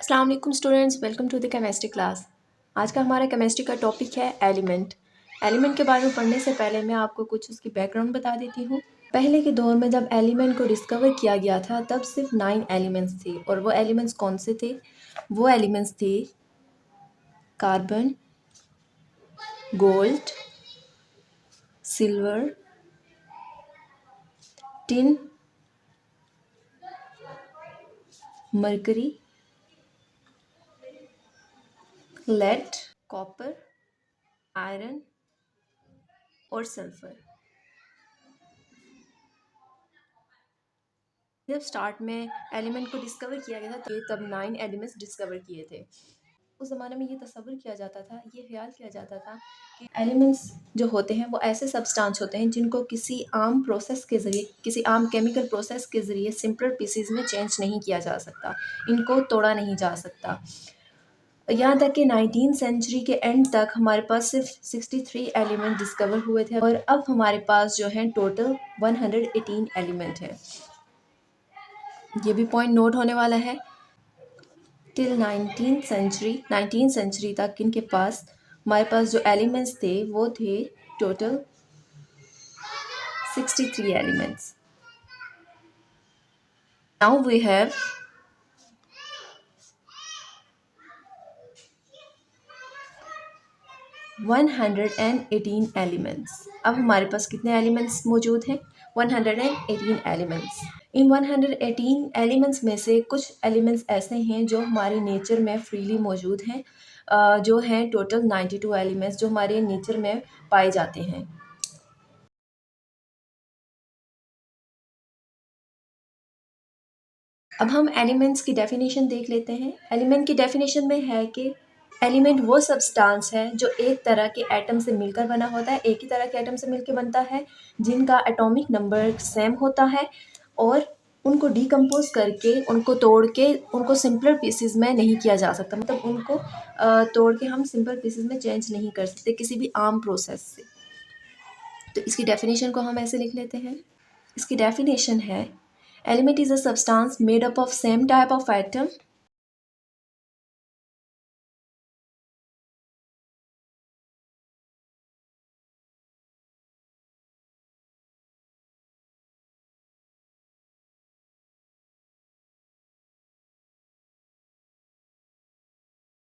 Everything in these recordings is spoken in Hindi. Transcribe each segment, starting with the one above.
अस्सलाम वालेकुम students, welcome to the chemistry class. आज का हमारा केमिस्ट्री का टॉपिक है एलिमेंट। एलिमेंट के बारे में पढ़ने से पहले मैं आपको कुछ उसकी बैकग्राउंड बता देती हूँ। पहले के दौर में जब एलिमेंट को डिस्कवर किया गया था तब सिर्फ 9 एलिमेंट्स थे। और वो एलिमेंट्स कौन से थे? वो एलिमेंट्स थे carbon, gold, silver, tin, mercury, lead, copper, iron और सल्फर। जब स्टार्ट में एलिमेंट को डिस्कवर किया गया था तब 9 एलिमेंट्स डिस्कवर किए थे। उस ज़माने में ये तसव्वुर किया जाता था, ये ख्याल किया जाता था कि एलिमेंट्स जो होते हैं वो ऐसे सब्सटेंस होते हैं जिनको किसी आम प्रोसेस के ज़रिए, किसी आम केमिकल प्रोसेस के ज़रिए सिंपल पीसीज में चेंज नहीं किया जा सकता, इनको तोड़ा नहीं जा सकता। यहाँ तक कि 19th सेंचुरी के एंड तक हमारे पास सिर्फ 63 एलिमेंट डिस्कवर हुए थे और अब हमारे पास जो है टोटल 118 एलिमेंट है। ये भी पॉइंट नोट होने वाला है। टिल 19th सेंचुरी तक इनके पास हमारे पास जो एलिमेंट्स थे वो थे total 63 elements. Now we have 118 elements. अब हमारे पास कितने एलिमेंट्स मौजूद हैं? 118 एलिमेंट्स। इन 118 एलिमेंट्स में से कुछ एलिमेंट्स ऐसे हैं जो हमारे नेचर में फ्रीली मौजूद हैं, जो हैं टोटल 92 एलिमेंट्स जो हमारे नेचर में पाए जाते हैं। अब हम एलिमेंट्स की डेफिनेशन देख लेते हैं। एलिमेंट की डेफिनेशन में है कि एलिमेंट वो सब्सटेंस है जो एक तरह के एटम से मिलकर बना होता है, एक ही तरह के एटम से मिलकर बनता है, जिनका एटॉमिक नंबर सेम होता है और उनको डिकम्पोज करके, उनको तोड़ के, उनको सिंपलर पीसेस में नहीं किया जा सकता। मतलब उनको तोड़ के हम सिंपल पीसेस में चेंज नहीं कर सकते किसी भी आम प्रोसेस से। तो इसकी डेफिनेशन को हम ऐसे लिख लेते हैं। इसकी डेफिनेशन है element is a substance made up of same type of atom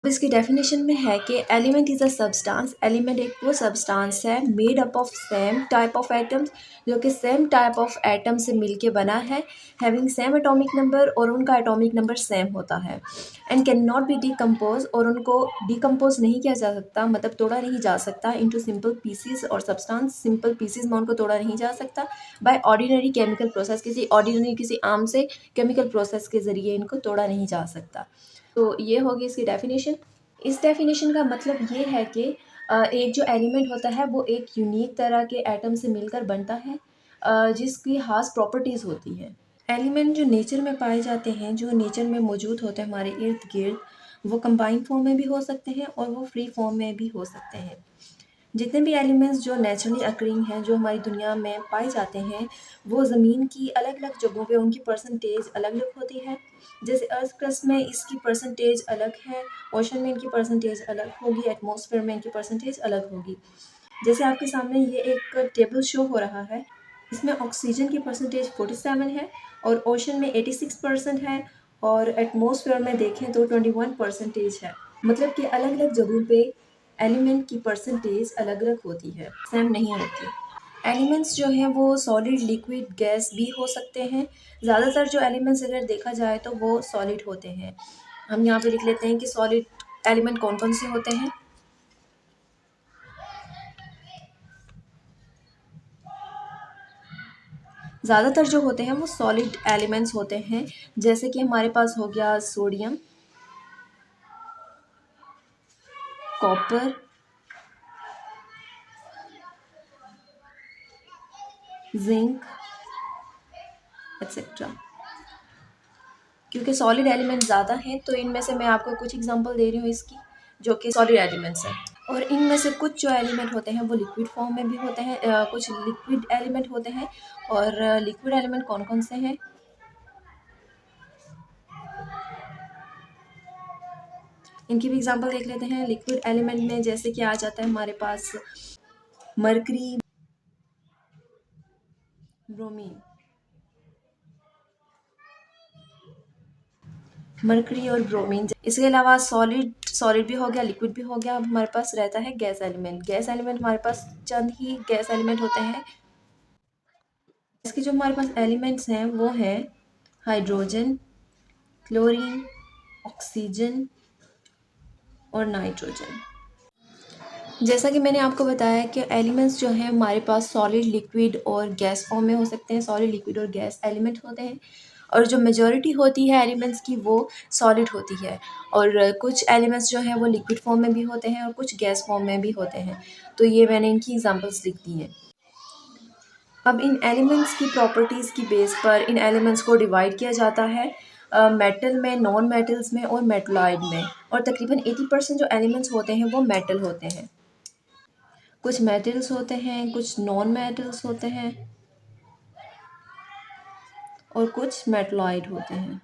इसकी डेफिनेशन में है कि element is a substance. Element एक वो सब्सटेंस है made up of same type of atoms, जो कि सेम टाइप ऑफ एटम से मिलके बना है, हैविंग सेम एटॉमिक नंबर, और उनका एटॉमिक नंबर सेम होता है, and can not be decompose, और उनको डिकम्पोज नहीं किया जा सकता, मतलब तोड़ा नहीं जा सकता इनटू सिंपल पीसीज, और सब्सटेंस सिंपल पीसीज में उनको तोड़ा नहीं जा सकता बाय ऑर्डिनरी केमिकल प्रोसेस। किसी आम से केमिकल प्रोसेस के ज़रिए इनको तोड़ा नहीं जा सकता। तो ये होगी इसकी डेफिनेशन। इस डेफिनेशन का मतलब ये है कि एक जो एलिमेंट होता है वो एक यूनिक तरह के एटम से मिलकर बनता है, जिसकी खास प्रॉपर्टीज़ होती हैं। एलिमेंट जो नेचर में पाए जाते हैं, जो नेचर में मौजूद होते हैं हमारे इर्द गिर्द, वो कंबाइन फॉर्म में भी हो सकते हैं और वो फ्री फॉर्म में भी हो सकते हैं। जितने भी एलिमेंट्स जो नेचुरली अकरिंग हैं, जो हमारी दुनिया में पाए जाते हैं, वो ज़मीन की अलग अलग जगहों पे उनकी परसेंटेज अलग अलग होती है। जैसे अर्थ क्रस्ट में इसकी परसेंटेज अलग है, ओशन में इनकी परसेंटेज अलग होगी, एटमॉस्फेयर में इनकी परसेंटेज अलग होगी। जैसे आपके सामने ये एक टेबल शो हो रहा है, इसमें ऑक्सीजन की परसेंटेज 47 है और ओशन में 86% है, और एटमॉस्फेयर में देखें तो 21% है। मतलब कि अलग अलग जगहों पे एलिमेंट की परसेंटेज अलग अलग होती है, सेम नहीं होती। एलिमेंट्स जो हैं वो सॉलिड, लिक्विड, गैस भी हो सकते हैं। ज़्यादातर जो एलिमेंट्स अगर देखा जाए तो वो सॉलिड होते हैं। हम यहाँ पे लिख लेते हैं कि सॉलिड एलिमेंट कौन कौन से होते हैं। ज़्यादातर जो होते हैं वो सॉलिड एलिमेंट्स होते हैं, जैसे कि हमारे पास हो गया सोडियम, कॉपर, जिंक एक्सेट्रा। क्योंकि सॉलिड एलिमेंट ज़्यादा हैं तो इनमें से मैं आपको कुछ एग्जांपल दे रही हूँ इसकी, जो कि सॉलिड एलिमेंट्स हैं। और इनमें से कुछ जो एलिमेंट होते हैं वो लिक्विड फॉर्म में भी होते हैं, कुछ लिक्विड एलिमेंट होते हैं। और लिक्विड एलिमेंट कौन कौन से हैं? इनकी भी एग्जांपल देख लेते हैं। लिक्विड एलिमेंट में जैसे कि आ जाता है हमारे पास मरकरी, ब्रोमीन, मरकरी और ब्रोमीन। इसके अलावा सॉलिड भी हो गया, लिक्विड भी हो गया। अब हमारे पास रहता है गैस एलिमेंट। गैस एलिमेंट हमारे पास चंद ही गैस एलिमेंट होते हैं। इसके जो हमारे पास एलिमेंट्स हैं वो हैं हाइड्रोजन, क्लोरीन, ऑक्सीजन और नाइट्रोजन। जैसा कि मैंने आपको बताया कि एलिमेंट्स जो हैं हमारे पास सॉलिड, लिक्विड और गैस फॉर्म में हो सकते हैं। सॉलिड, लिक्विड और गैस एलिमेंट होते हैं और जो मेजॉरिटी होती है एलिमेंट्स की वो सॉलिड होती है और कुछ एलिमेंट्स जो हैं वो लिक्विड फॉर्म में भी होते हैं और कुछ गैस फॉर्म में भी होते हैं। तो ये मैंने इनकी एग्जांपल्स लिख दी हैं। अब इन एलिमेंट्स की प्रॉपर्टीज़ की बेस पर इन एलिमेंट्स को डिवाइड किया जाता है मेटल में, नॉन मेटल्स में और मेटलॉइड में। और तकरीबन 80% जो एलिमेंट्स होते हैं वो मेटल होते हैं। कुछ मेटल्स होते हैं, कुछ नॉन मेटल्स होते हैं और कुछ मेटलॉइड होते हैं।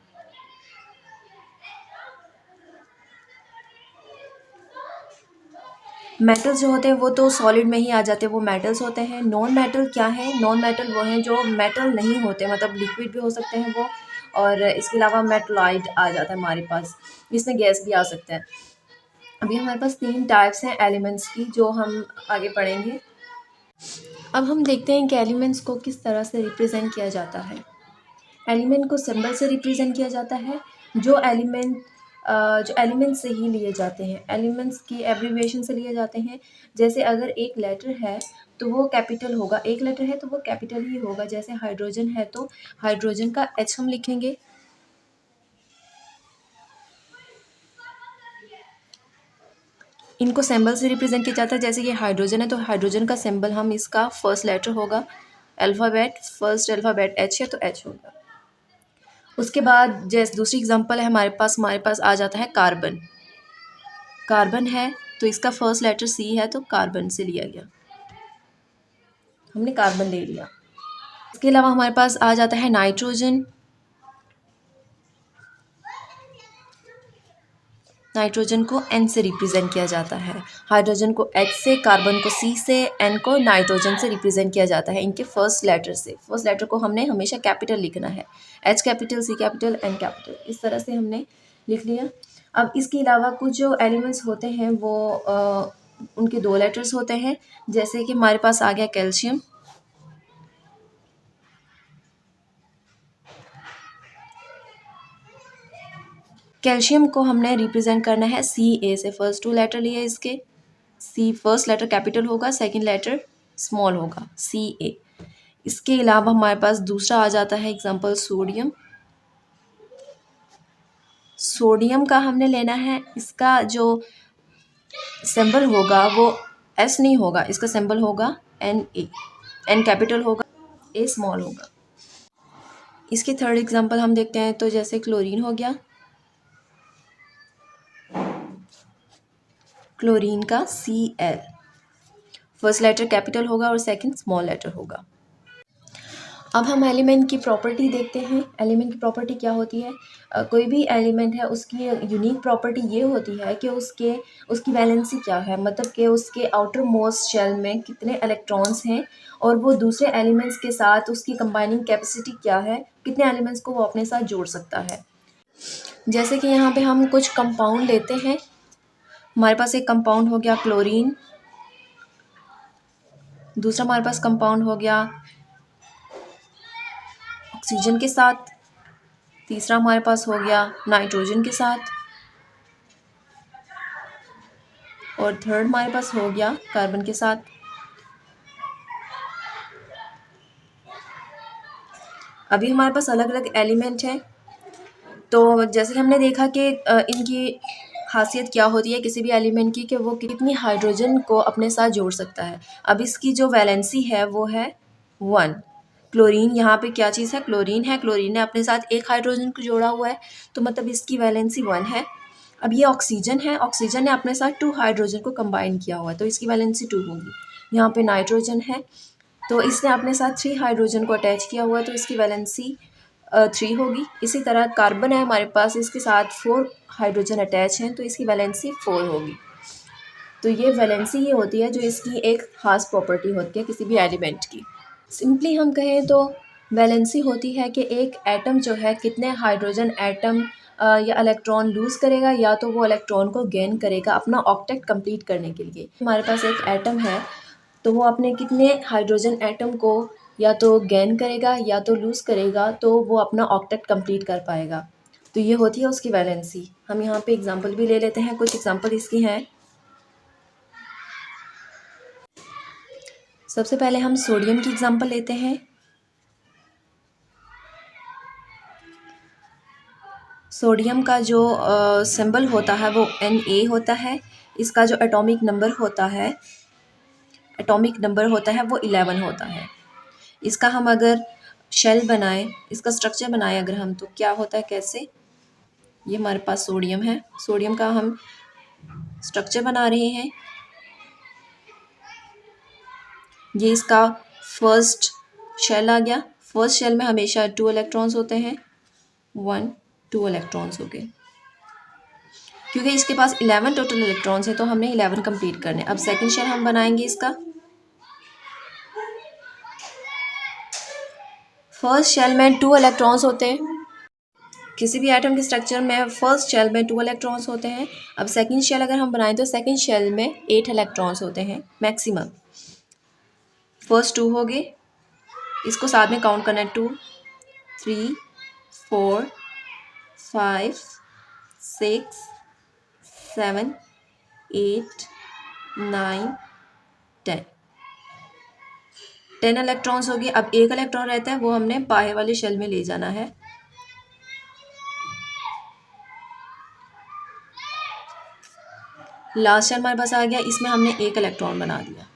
मेटल्स जो होते हैं वो तो सॉलिड में ही आ जाते हैं, वो मेटल्स होते हैं। नॉन मेटल क्या है? नॉन मेटल वो हैं जो मेटल नहीं होते, मतलब लिक्विड भी हो सकते हैं वो। और इसके अलावा मेटलॉइड आ जाता है हमारे पास, इसमें गैस भी आ सकता है। अभी हमारे पास 3 टाइप्स हैं एलिमेंट्स की जो हम आगे पढ़ेंगे। अब हम देखते हैं कि एलिमेंट्स को किस तरह से रिप्रेजेंट किया जाता है। एलिमेंट को सिंबल से रिप्रेजेंट किया जाता है। जो एलिमेंट से ही लिए जाते हैं, एलिमेंट्स की एब्रीविएशन से लिए जाते हैं। जैसे अगर एक लेटर है तो वो कैपिटल होगा, एक लेटर है तो वो कैपिटल ही होगा। जैसे हाइड्रोजन है तो हाइड्रोजन का एच हम लिखेंगे। इनको सिंबल से रिप्रेजेंट किया जाता है। जैसे ये हाइड्रोजन है तो हाइड्रोजन का सिंबल हम इसका फर्स्ट लेटर होगा, अल्फ़ाबेट, फर्स्ट अल्फ़ाबेट एच है तो एच होगा। उसके बाद जैसे दूसरी एग्जांपल है हमारे पास आ जाता है कार्बन। कार्बन है तो इसका फर्स्ट लेटर सी है तो कार्बन से लिया गया, हमने कार्बन ले लिया। इसके अलावा हमारे पास आ जाता है नाइट्रोजन। नाइट्रोजन को एन से रिप्रेजेंट किया जाता है, हाइड्रोजन को एच से, कार्बन को सी से, एन को नाइट्रोजन से रिप्रेजेंट किया जाता है इनके फर्स्ट लेटर से। फर्स्ट लेटर को हमने हमेशा कैपिटल लिखना है, एच कैपिटल, सी कैपिटल, एन कैपिटल, इस तरह से हमने लिख लिया। अब इसके अलावा कुछ जो एलिमेंट्स होते हैं वो उनके 2 लेटर्स होते हैं। जैसे कि हमारे पास आ गया कैल्शियम। कैल्शियम को हमने रिप्रेजेंट करना है सी ए से। फर्स्ट 2 लेटर लिए इसके, सी फर्स्ट लेटर कैपिटल होगा, सेकंड लेटर स्मॉल होगा, सी ए। इसके अलावा हमारे पास दूसरा आ जाता है एग्जांपल सोडियम। सोडियम का हमने लेना है, इसका जो सिंबल होगा वो एस नहीं होगा, इसका सिंबल होगा एन ए। एन कैपिटल होगा, ए स्मॉल होगा। इसके थर्ड एग्जांपल हम देखते हैं तो जैसे क्लोरीन हो गया, क्लोरीन का C L, first letter capital होगा और सेकंड स्मॉल लेटर होगा। अब हम एलिमेंट की प्रॉपर्टी देखते हैं। एलिमेंट की प्रॉपर्टी क्या होती है? कोई भी एलिमेंट है उसकी यूनिक प्रॉपर्टी ये होती है कि उसकी वैलेंसी क्या है, मतलब कि उसके आउटर मोस्ट शेल में कितने इलेक्ट्रॉन्स हैं और वो दूसरे एलिमेंट्स के साथ उसकी कंबाइनिंग कैपेसिटी क्या है, कितने एलिमेंट्स को वो अपने साथ जोड़ सकता है। जैसे कि यहाँ पे हम कुछ कंपाउंड लेते हैं। हमारे पास एक कंपाउंड हो गया क्लोरीन, दूसरा हमारे पास कंपाउंड हो गया ऑक्सीजन के साथ, तीसरा हमारे पास हो गया नाइट्रोजन के साथ और थर्ड हमारे पास हो गया कार्बन के साथ। अभी हमारे पास अलग अलग एलिमेंट हैं। तो जैसे हमने देखा कि इनकी खासियत क्या होती है किसी भी एलिमेंट की, कि वो कितनी हाइड्रोजन को अपने साथ जोड़ सकता है। अब इसकी जो वैलेंसी है वो है 1। क्लोरीन यहाँ पे क्या चीज़ है? क्लोरीन है। क्लोरीन ने अपने साथ एक हाइड्रोजन को जोड़ा हुआ है तो मतलब इसकी वैलेंसी 1 है। अब ये ऑक्सीजन है, ऑक्सीजन ने अपने साथ 2 हाइड्रोजन को कंबाइन किया हुआ है तो इसकी वैलेंसी 2 होगी। यहाँ पे नाइट्रोजन है तो इसने अपने साथ 3 हाइड्रोजन को अटैच किया हुआ है तो इसकी वैलेंसी 3 होगी। इसी तरह कार्बन है हमारे पास, इसके साथ 4 हाइड्रोजन अटैच हैं तो इसकी वैलेंसी 4 होगी। तो ये वैलेंसी ये होती है जो इसकी एक ख़ास प्रॉपर्टी होती है किसी भी एलिमेंट की। सिंपली हम कहें तो वैलेंसी होती है कि एक एटम जो है कितने हाइड्रोजन एटम या इलेक्ट्रॉन लूज़ करेगा या तो वो इलेक्ट्रॉन को गेन करेगा अपना ऑक्टेट कंप्लीट करने के लिए। हमारे पास एक एटम है तो वो अपने कितने हाइड्रोजन एटम को या तो गेन करेगा या तो लूज़ करेगा तो वो अपना ऑक्टेट कंप्लीट कर पाएगा। तो ये होती है उसकी वैलेंसी। हम यहाँ पे एग्जांपल भी ले लेते हैं, कुछ एग्जांपल इसकी हैं। सबसे पहले हम सोडियम की एग्जांपल लेते हैं। सोडियम का जो सिंबल होता है वो Na होता है। इसका जो एटॉमिक नंबर होता है वो 11 होता है। इसका हम अगर शेल बनाएं, इसका स्ट्रक्चर बनाएं अगर हम, तो क्या होता है, कैसे, ये हमारे पास सोडियम है, सोडियम का हम स्ट्रक्चर बना रहे हैं। ये इसका फर्स्ट शेल आ गया। फर्स्ट शेल में हमेशा 2 इलेक्ट्रॉन्स होते हैं, 1 2 इलेक्ट्रॉन्स हो गए। क्योंकि इसके पास 11 टोटल इलेक्ट्रॉन्स हैं तो हमने 11 कंप्लीट करने। अब सेकंड शेल हम बनाएंगे इसका। फर्स्ट शेल में 2 इलेक्ट्रॉन्स होते हैं। किसी भी एटम के स्ट्रक्चर में फर्स्ट शेल में 2 इलेक्ट्रॉन्स होते हैं। अब सेकंड शेल अगर हम बनाएं तो सेकंड शेल में 8 इलेक्ट्रॉन्स होते हैं मैक्सिमम। फर्स्ट 2 हो गए, इसको साथ में काउंट करना है, 2 3 4 5 6 7 8 9 10 10 इलेक्ट्रॉन्स हो गए। अब एक इलेक्ट्रॉन रहता है, वो हमने बाहर वाले शेल में ले जाना है। लास्ट शेल हमारे पास आ गया, इसमें हमने एक इलेक्ट्रॉन बना दिया।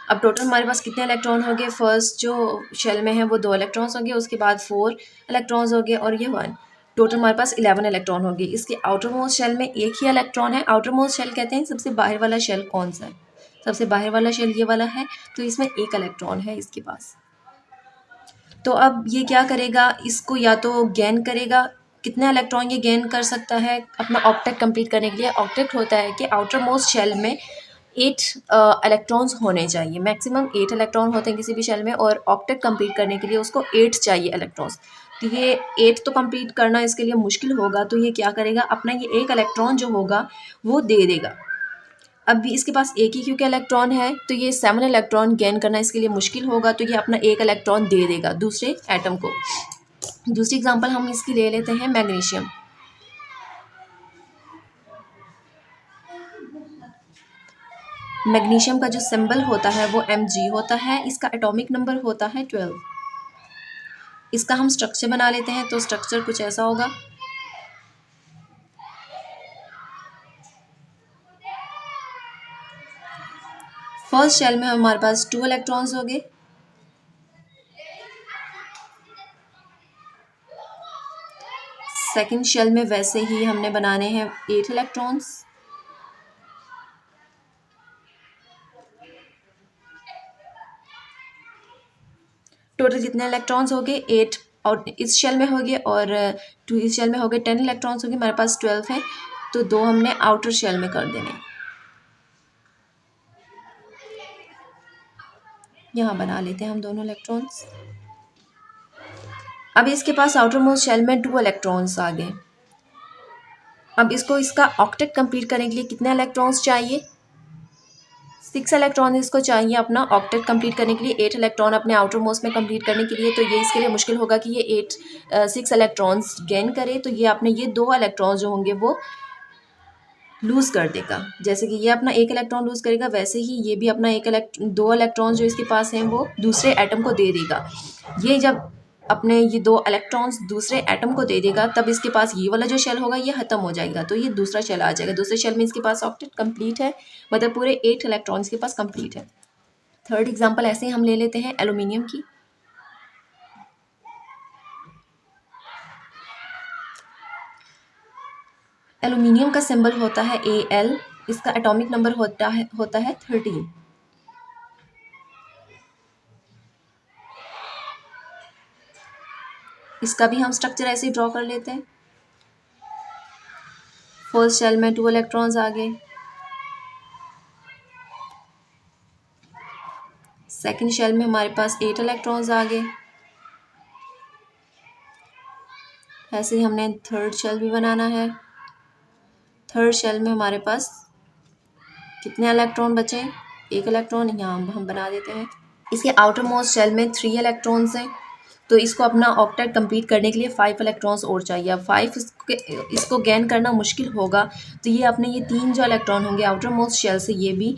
अब टोटल हमारे पास कितने इलेक्ट्रॉन हो गए, फर्स्ट जो शेल में है वो 2 इलेक्ट्रॉन्स हो गए, उसके बाद 4 इलेक्ट्रॉन्स हो गए और ये 1, टोटल हमारे पास 11 इलेक्ट्रॉन हो गए। इसके आउटर मोस्ट शेल में एक ही इलेक्ट्रॉन है। आउटर मोस्ट शेल कहते हैं सबसे बाहर वाला शेल कौन सा है, सबसे बाहर वाला शेल ये वाला है, तो इसमें एक इलेक्ट्रॉन है इसके पास। तो अब ये क्या करेगा, इसको या तो गेन करेगा, कितने इलेक्ट्रॉन ये गेन कर सकता है अपना ऑक्टेट कंप्लीट करने के लिए। ऑक्टेट होता है कि आउटर मोस्ट शेल में 8 इलेक्ट्रॉन्स होने चाहिए, मैक्सिमम 8 इलेक्ट्रॉन होते हैं किसी भी शेल में, और ऑक्टेट कंप्लीट करने के लिए उसको 8 चाहिए इलेक्ट्रॉन्स। तो ये 8 तो कंप्लीट करना इसके लिए मुश्किल होगा, तो ये क्या करेगा, अपना ये एक इलेक्ट्रॉन जो होगा वो दे देगा। अब भी इसके पास एक ही क्योंकि इलेक्ट्रॉन है तो ये 7 इलेक्ट्रॉन गेन करना इसके लिए मुश्किल होगा, तो ये अपना एक इलेक्ट्रॉन दे देगा दूसरे एटम को। दूसरी एग्जांपल हम इसकी ले लेते हैं, मैग्नीशियम। मैग्नीशियम का जो सिंबल होता है वो Mg होता है। इसका एटॉमिक नंबर होता है 12। इसका हम स्ट्रक्चर बना लेते हैं, तो स्ट्रक्चर कुछ ऐसा होगा। फर्स्ट शेल में हमारे पास 2 इलेक्ट्रॉन्स हो गए। सेकंड शेल में वैसे ही हमने बनाने हैं 8 इलेक्ट्रॉन्स। टोटल कितने इलेक्ट्रॉन्स हो गए, 8 और इस शेल में हो गए, और 2 इस शेल में हो गए, 10 इलेक्ट्रॉन्स हो गए। हमारे पास 12 है, तो 2 हमने आउटर शेल में कर देने। यहाँ बना लेते हैं हम दोनों इलेक्ट्रॉन्स। अब इसके पास आउटर मोस्ट शेल में 2 इलेक्ट्रॉन्स आ गए। अब इसको इसका ऑक्टेट कंप्लीट करने के लिए कितने इलेक्ट्रॉन्स चाहिए, 6 इलेक्ट्रॉन इसको चाहिए अपना ऑक्टेट कंप्लीट करने के लिए। 8 इलेक्ट्रॉन अपने आउटर मोस्ट में कंप्लीट करने के लिए, तो ये इसके लिए मुश्किल होगा कि ये 6 इलेक्ट्रॉन्स गेन करे। तो ये अपने ये 2 इलेक्ट्रॉन्स जो होंगे वो लूज़ कर देगा। जैसे कि ये अपना एक इलेक्ट्रॉन लूज़ करेगा, वैसे ही ये भी अपना 2 इलेक्ट्रॉन जो इसके पास हैं वो दूसरे एटम को दे देगा। ये जब अपने ये 2 इलेक्ट्रॉन्स दूसरे एटम को दे देगा, तब इसके पास ये वाला जो शेल होगा ये ख़त्म हो जाएगा, तो ये दूसरा शेल आ जाएगा। दूसरे शेल में इसके पास ऑक्टेट कंप्लीट है, मतलब पूरे 8 इलेक्ट्रॉन्स इसके पास कंप्लीट है। थर्ड एग्जांपल ऐसे ही हम ले लेते हैं एल्यूमिनियम की। एल्यूमिनियम का सिंबल होता है Al। इसका एटॉमिक नंबर होता है 13। इसका भी हम स्ट्रक्चर ऐसे ही ड्रॉ कर लेते हैं। फर्स्ट शेल में 2 इलेक्ट्रॉन्स आ गए, सेकंड शेल में हमारे पास 8 इलेक्ट्रॉन्स आ गए। ऐसे ही हमने थर्ड शेल भी बनाना है। थर्ड शेल में हमारे पास कितने इलेक्ट्रॉन बचे? 1 इलेक्ट्रॉन यहाँ हम बना देते हैं। इसके आउटर मोस्ट शेल में 3 इलेक्ट्रॉन्स हैं, तो इसको अपना ऑक्टेट कंप्लीट करने के लिए 5 इलेक्ट्रॉन्स और चाहिए। अब 5 इसको गेन करना मुश्किल होगा, तो ये अपने ये 3 जो इलेक्ट्रॉन होंगे आउटर मोस्ट शेल से, ये भी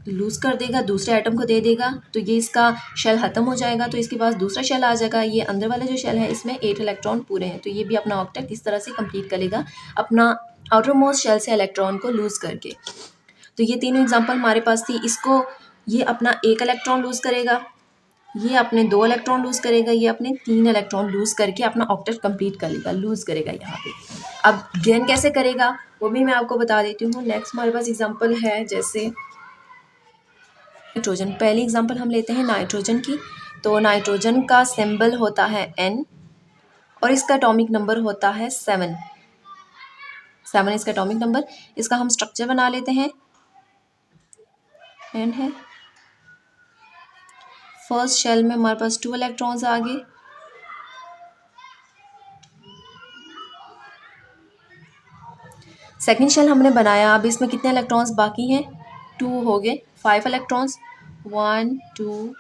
लूज़ कर देगा, दूसरे एटम को दे देगा, तो ये इसका शेल ख़त्म हो जाएगा, तो इसके पास दूसरा शेल आ जाएगा। ये अंदर वाला जो शेल है इसमें 8 इलेक्ट्रॉन पूरे हैं, तो ये भी अपना ऑक्टेट इस तरह से कंप्लीट करेगा, अपना आउटर मोस्ट शेल से इलेक्ट्रॉन को लूज़ करके। तो ये तीनों एग्जांपल हमारे पास थी। इसको ये अपना 1 इलेक्ट्रॉन लूज़ करेगा, ये अपने 2 इलेक्ट्रॉन लूज़ करेगा, ये अपने 3 इलेक्ट्रॉन लूज़ करके अपना ऑक्टेट कंप्लीट कर लेगा, लूज़ करेगा यहाँ पे। अब गेन कैसे करेगा वो भी मैं आपको बता देती हूँ। नेक्स्ट हमारे पास एग्जांपल है जैसे नाइट्रोजन। पहली एग्जांपल हम लेते हैं नाइट्रोजन की। तो नाइट्रोजन का सिंबल होता है N और इसका एटॉमिक नंबर होता है 7 इसका एटॉमिक नंबर। इसका हम स्ट्रक्चर बना लेते हैं। N है, फर्स्ट शेल में हमारे पास 2 इलेक्ट्रॉन्स आ गए, सेकेंड शेल हमने बनाया। अब इसमें कितने इलेक्ट्रॉन्स बाकी हैं? 2 हो गए, 5 इलेक्ट्रॉन्स, 1 2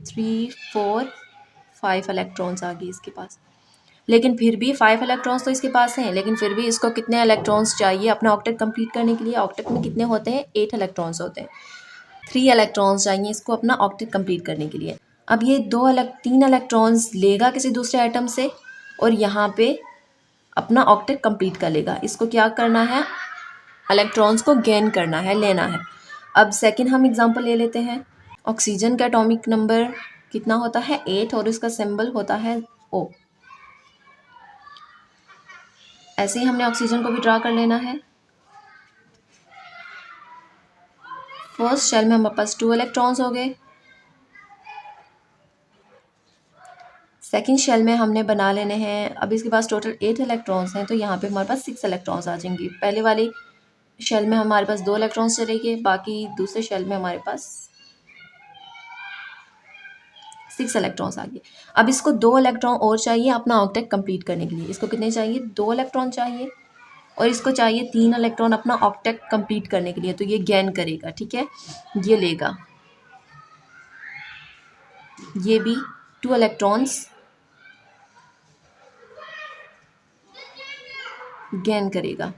3 4 5 इलेक्ट्रॉन्स आ गए इसके पास। लेकिन फिर भी 5 इलेक्ट्रॉन्स तो इसके पास हैं, लेकिन फिर भी इसको कितने इलेक्ट्रॉन्स चाहिए अपना ऑक्टेट कंप्लीट करने के लिए? ऑक्टेट में कितने होते हैं? 8 इलेक्ट्रॉन्स होते हैं। 3 इलेक्ट्रॉन्स चाहिए इसको अपना ऑक्टेट कंप्लीट करने के लिए। अब ये 3 इलेक्ट्रॉन्स लेगा किसी दूसरे एटम से और यहाँ पे अपना ऑक्टेट कंप्लीट कर लेगा। इसको क्या करना है? इलेक्ट्रॉन्स को गेन करना है, लेना है। अब सेकंड हम एग्जांपल ले लेते हैं। ऑक्सीजन का एटॉमिक नंबर कितना होता है? 8 और इसका सिंबल होता है O। ऐसे ही हमने ऑक्सीजन को भी ड्रा कर लेना है। फर्स्ट शेल में हमारे पास 2 इलेक्ट्रॉन्स हो गए, सेकेंड शेल में हमने बना लेने हैं। अब इसके पास टोटल 8 इलेक्ट्रॉन्स हैं, तो यहाँ पे हमारे पास 6 इलेक्ट्रॉन्स आ जाएंगे। पहले वाली शेल में हमारे पास 2 इलेक्ट्रॉन्स चले गए, बाकी दूसरे शेल में हमारे पास 6 इलेक्ट्रॉन्स आ गए। अब इसको 2 इलेक्ट्रॉन और चाहिए अपना ऑक्टेट कंप्लीट करने के लिए। इसको कितने चाहिए? 2 इलेक्ट्रॉन चाहिए और इसको चाहिए 3 इलेक्ट्रॉन अपना ऑक्टेट कंप्लीट करने के लिए, तो ये गेन करेगा, ठीक है, ये लेगा, ये भी 2 इलेक्ट्रॉन्स गेन करेगा।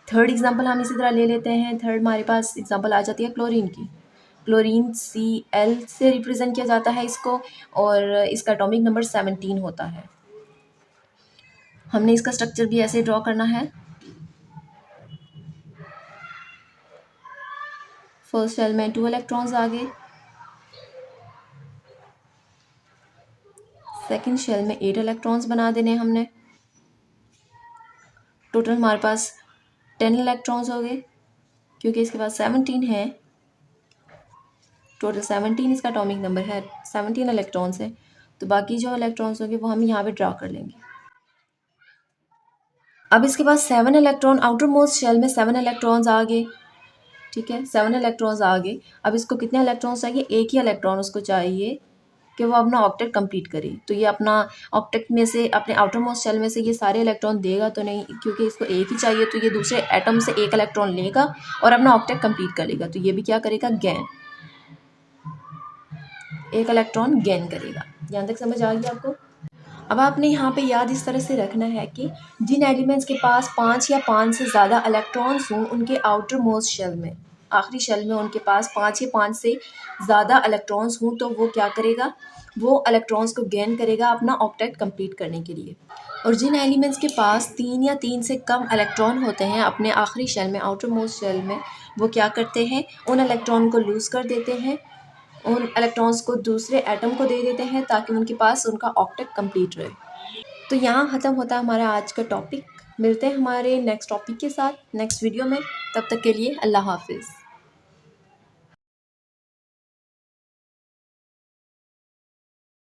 थर्ड एग्जांपल हम इसी तरह ले लेते हैं। थर्ड हमारे पास एग्जांपल आ जाती है क्लोरीन की। क्लोरीन Cl से रिप्रेजेंट किया जाता है इसको और इसका एटॉमिक नंबर 17 होता है। हमने इसका स्ट्रक्चर भी ऐसे ड्रॉ करना है। फर्स्ट शेल में 2 इलेक्ट्रॉन्स आ गए, सेकेंड शेल में 8 इलेक्ट्रॉन्स बना देने हमने। टोटल हमारे पास 10 इलेक्ट्रॉन्स हो गए, क्योंकि इसके पास 17 है, टोटल 17 इसका एटॉमिक नंबर है, 17 इलेक्ट्रॉन्स है, तो बाकी जो इलेक्ट्रॉन्स होंगे वो हम यहाँ पे ड्रा कर लेंगे। अब इसके पास 7 इलेक्ट्रॉन, आउटर मोस्ट शेल में 7 इलेक्ट्रॉन्स आ गए, ठीक है, 7 इलेक्ट्रॉन्स आ गए। अब इसको कितने इलेक्ट्रॉन्स चाहिए? 1 ही इलेक्ट्रॉन उसको चाहिए कि वो अपना ऑक्टेट कंप्लीट करे। तो ये अपना ऑक्टेट में से, अपने आउटर मोस्ट शेल में से ये सारे इलेक्ट्रॉन देगा तो नहीं, क्योंकि इसको 1 ही चाहिए, तो ये दूसरे एटम से 1 इलेक्ट्रॉन लेगा और अपना ऑक्टेट कंप्लीट कर लेगा। तो ये भी क्या करेगा? गेन, 1 इलेक्ट्रॉन गेन करेगा। यहाँ तक समझ आ गया आपको? अब आपने यहाँ पे याद इस तरह से रखना है कि जिन एलिमेंट्स के पास 5 या 5 से ज़्यादा इलेक्ट्रॉन्स हों उनके आउटर मोस्ट शेल में, आखिरी शेल में उनके पास 5 या 5 से ज़्यादा इलेक्ट्रॉन्स हों, तो वो क्या करेगा? वो इलेक्ट्रॉन्स को गेन करेगा अपना ऑक्टेट कंप्लीट करने के लिए। और जिन एलिमेंट्स के पास 3 या 3 से कम इलेक्ट्रॉन होते हैं अपने आखिरी शेल में, आउटर मोस्ट शेल में, वो क्या करते हैं? उन इलेक्ट्रॉन को लूज़ कर देते हैं, उन इलेक्ट्रॉन्स को दूसरे एटम को दे देते हैं ताकि उनके पास उनका ऑक्टेट कंप्लीट रहे। तो यहाँ ख़त्म होता है हमारा आज का टॉपिक। मिलते हैं हमारे नेक्स्ट टॉपिक के साथ नेक्स्ट वीडियो में। तब तक के लिए अल्लाह हाफिज़।